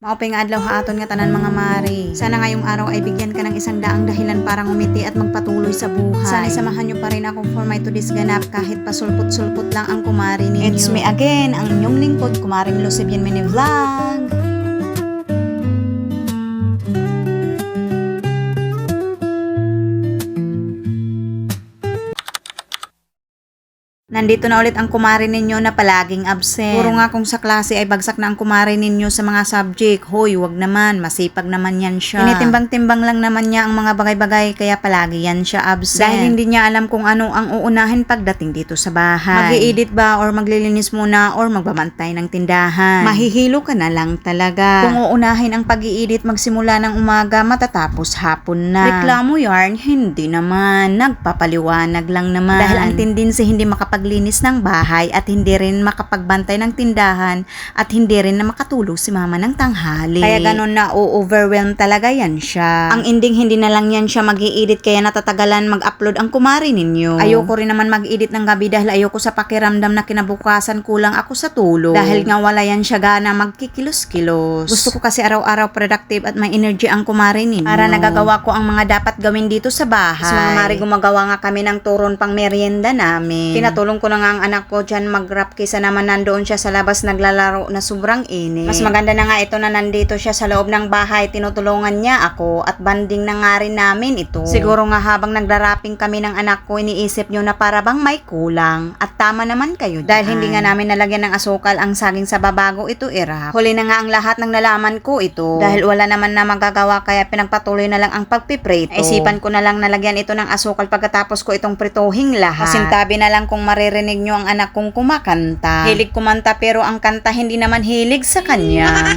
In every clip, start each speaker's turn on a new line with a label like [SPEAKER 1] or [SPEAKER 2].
[SPEAKER 1] Maupay nga adlaw haaton nga tanan mga mari. Sana ngayong araw ay bigyan ka ng isang daang dahilan para ngumiti at magpatuloy sa buhay. Sana samahan niyo pa rin ako for my today's ganap kahit pasulpot-sulpot lang ang kumari ninyo. It's me again, ang inyong lingkod, Kumaring Lucibien Mini Vlog. Nandito na ulit ang kumari ninyo na palaging absent. Puro nga kung sa klase ay bagsak na ang kumari ninyo sa mga subject. Hoy, wag naman, masipag naman yan siya. Tinitimbang-timbang lang naman niya ang mga bagay-bagay kaya palagi yan siya absent. Dahil hindi niya alam kung ano ang uunahin pagdating dito sa bahay. Mag-i-edit ba or maglilinis muna or magbabantay ng tindahan. Mahihilo ka na lang talaga. Kung uunahin ang pag-i-edit magsimula ng umaga matatapos hapon na. Reklamo yarn, hindi naman. Nagpapaliwanag lang naman. Dahil ang tendency hindi makapaglinis ng bahay at hindi rin makapagbantay ng tindahan at hindi rin na makatulog si mama ng tanghali. Kaya ganun na overwhelm talaga yan siya. Ang ending hindi na lang yan siya mag-i-edit kaya natatagalan mag-upload ang kumari ninyo. Ayoko rin naman mag-edit ng gabi dahil ayoko sa pakiramdam na kinabukasan kulang ako sa tulog. Dahil nga wala yan siya gana magkikilos-kilos. Gusto ko kasi araw-araw productive at may energy ang kumari ninyo. Para nagagawa ko ang mga dapat gawin dito sa bahay. Sa mga mari gumagawa nga kami ng turon pang merienda namin. Tinatulong ko na nga ang anak ko dyan mag-wrap kaysa naman nandoon siya sa labas naglalaro na sobrang init. Mas maganda na nga ito na nandito siya sa loob ng bahay, tinutulungan niya ako at banding na nga rin namin ito. Siguro nga habang nagla-wrapping kami ng anak ko, iniisip nyo na para bang may kulang at tama naman kayo dyan. Dahil hindi nga namin nalagyan ng asukal ang saging sa babago ito i-wrap. Huli na nga ang lahat ng nalaman ko ito. Dahil wala naman na magagawa kaya pinagpatuloy na lang ang pagpiprito. Isipan ko na lang nalagyan ito ng asukal pagkatapos ko itong prituhing lahat. Pasintabi na lang kung maririnig nyo ang anak kong kumakanta. Hilig kumanta pero ang kanta hindi naman hilig sa kanya.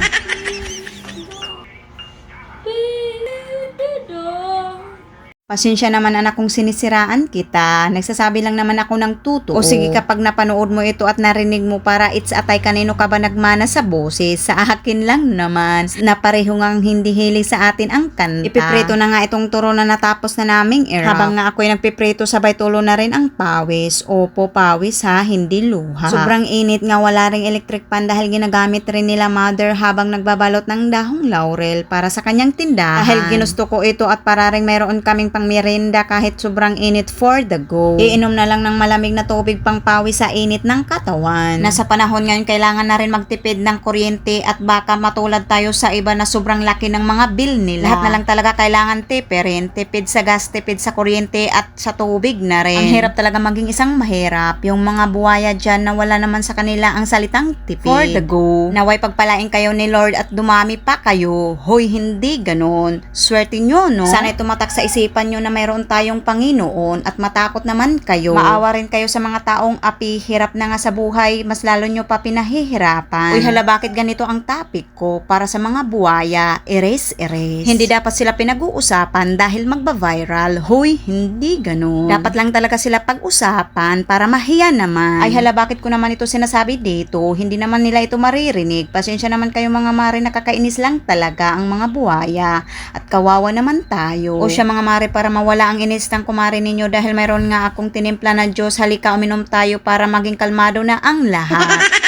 [SPEAKER 1] Pasensya naman anak kung sinisiraan kita. Nagsasabi lang naman ako ng totoo. O sige kapag napanood mo ito at narinig mo para it's atay kanino ka ba nagmana sa boses. Sa akin lang naman. Na pareho ngang hindi hilig sa atin ang kanta. Ipiprito na nga itong turo na natapos na naming era. Habang nga ako'y nagpiprito sabay tulo na rin ang pawis. Opo pawis ha, hindi luha. Sobrang init nga wala ring electric pan dahil ginagamit rin nila mother habang nagbabalot ng dahong laurel para sa kanyang tindahan. Dahil ginusto ko ito at para rin mayroon kaming pang merienda kahit sobrang init for the go. Iinom na lang ng malamig na tubig pang pawis sa init ng katawan. Nasa panahon ngayon kailangan na rin magtipid ng kuryente at baka matulad tayo sa iba na sobrang laki ng mga bill nila. Lahat na lang talaga kailangan tipirin. Tipid sa gas, tipid sa kuryente at sa tubig na rin. Ang hirap talaga maging isang mahirap. Yung mga buwaya dyan na wala naman sa kanila ang salitang tipid. For the go. Naway pagpalain kayo ni Lord at dumami pa kayo. Hoy, hindi ganon. Swerte nyo, no? Sana'y tumatak sa isipan nyo na mayroon tayong Panginoon at matakot naman kayo. Maawa rin kayo sa mga taong api, hirap na nga sa buhay, mas lalo nyo pa pinahihirapan. Uy hala, bakit ganito ang topic ko? Para sa mga buwaya, erase. Hindi dapat sila pinag-uusapan dahil magba-viral. Hoy, hindi ganun. Dapat lang talaga sila pag-usapan para mahiya naman. Ay hala, bakit ko naman ito sinasabi dito? Hindi naman nila ito maririnig. Pasensya naman kayo mga mare, nakakainis lang talaga ang mga buwaya. At kawawa naman tayo. O siya mga mare, para mawala ang inis ng kumari ninyo dahil mayroon nga akong tinimpla na Diyos, halika uminom tayo para maging kalmado na ang lahat.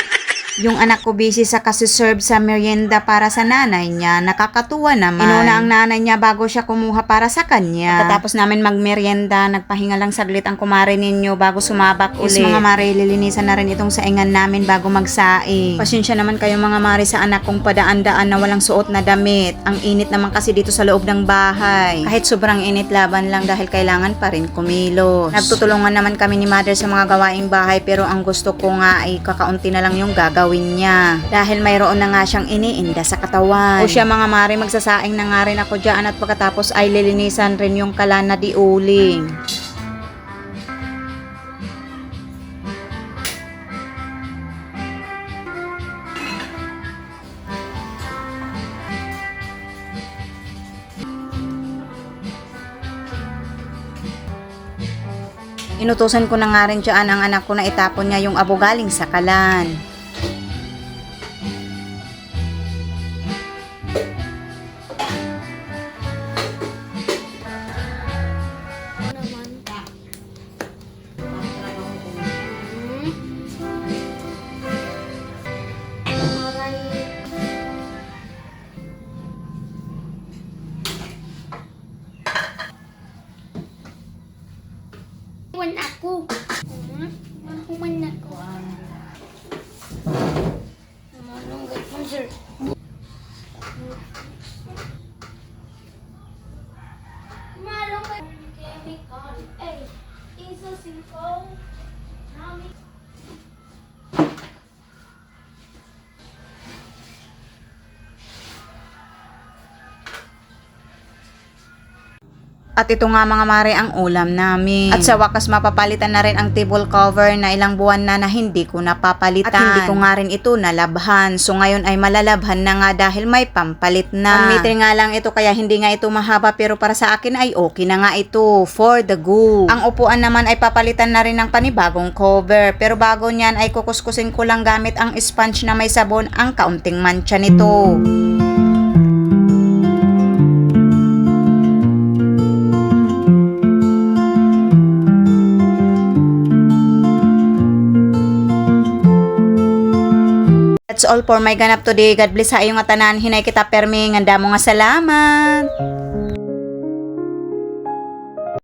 [SPEAKER 1] Yung anak ko busy sa kasi-serve sa merienda para sa nanay niya. Nakakatuwa naman. Inuna ang nanay niya bago siya kumuha para sa kanya. Pagkatapos namin magmerienda, nagpahinga lang saglit ang kumare ninyo bago sumabak ulit. Mga mare, lilinisan na rin itong saingan namin bago magsaing. Pasensya naman kayo mga mare sa anak kong padaan-daan na walang suot na damit. Ang init naman kasi dito sa loob ng bahay. Kahit sobrang init, laban lang dahil kailangan pa rin kumilos. Nagtutulungan naman kami ni mother sa mga gawaing bahay pero ang gusto ko nga ay kakaunti na lang yung gagawin niya dahil mayroon na nga siyang iniinda sa katawan. O siya mga mare, magsasaing na nga rin ako dyan at pagkatapos ay lilinisan rin yung kalan na diuling. Inutusan ko na nga rin dyan ang anak ko na itapon niya yung abo galing sa kalan.
[SPEAKER 2] Malong chemical. Ay, isa singkong. Nami.
[SPEAKER 1] At ito nga mga mare ang ulam namin. At sa wakas mapapalitan na rin ang table cover na ilang buwan na hindi ko napapalitan. At hindi ko nga rin ito nalabhan. So ngayon ay malalabhan na nga dahil may pampalit na. 1 meter nga lang ito kaya hindi nga ito mahaba pero para sa akin ay okay na nga ito. For the go. Ang upuan naman ay papalitan na rin ng panibagong cover. Pero bago niyan ay kukuskusin ko lang gamit ang sponge na may sabon ang kaunting mancha nito. That's all for my ganap today. God bless sa iyong tanan. Hinay kita perming. Anda mo nga salamat.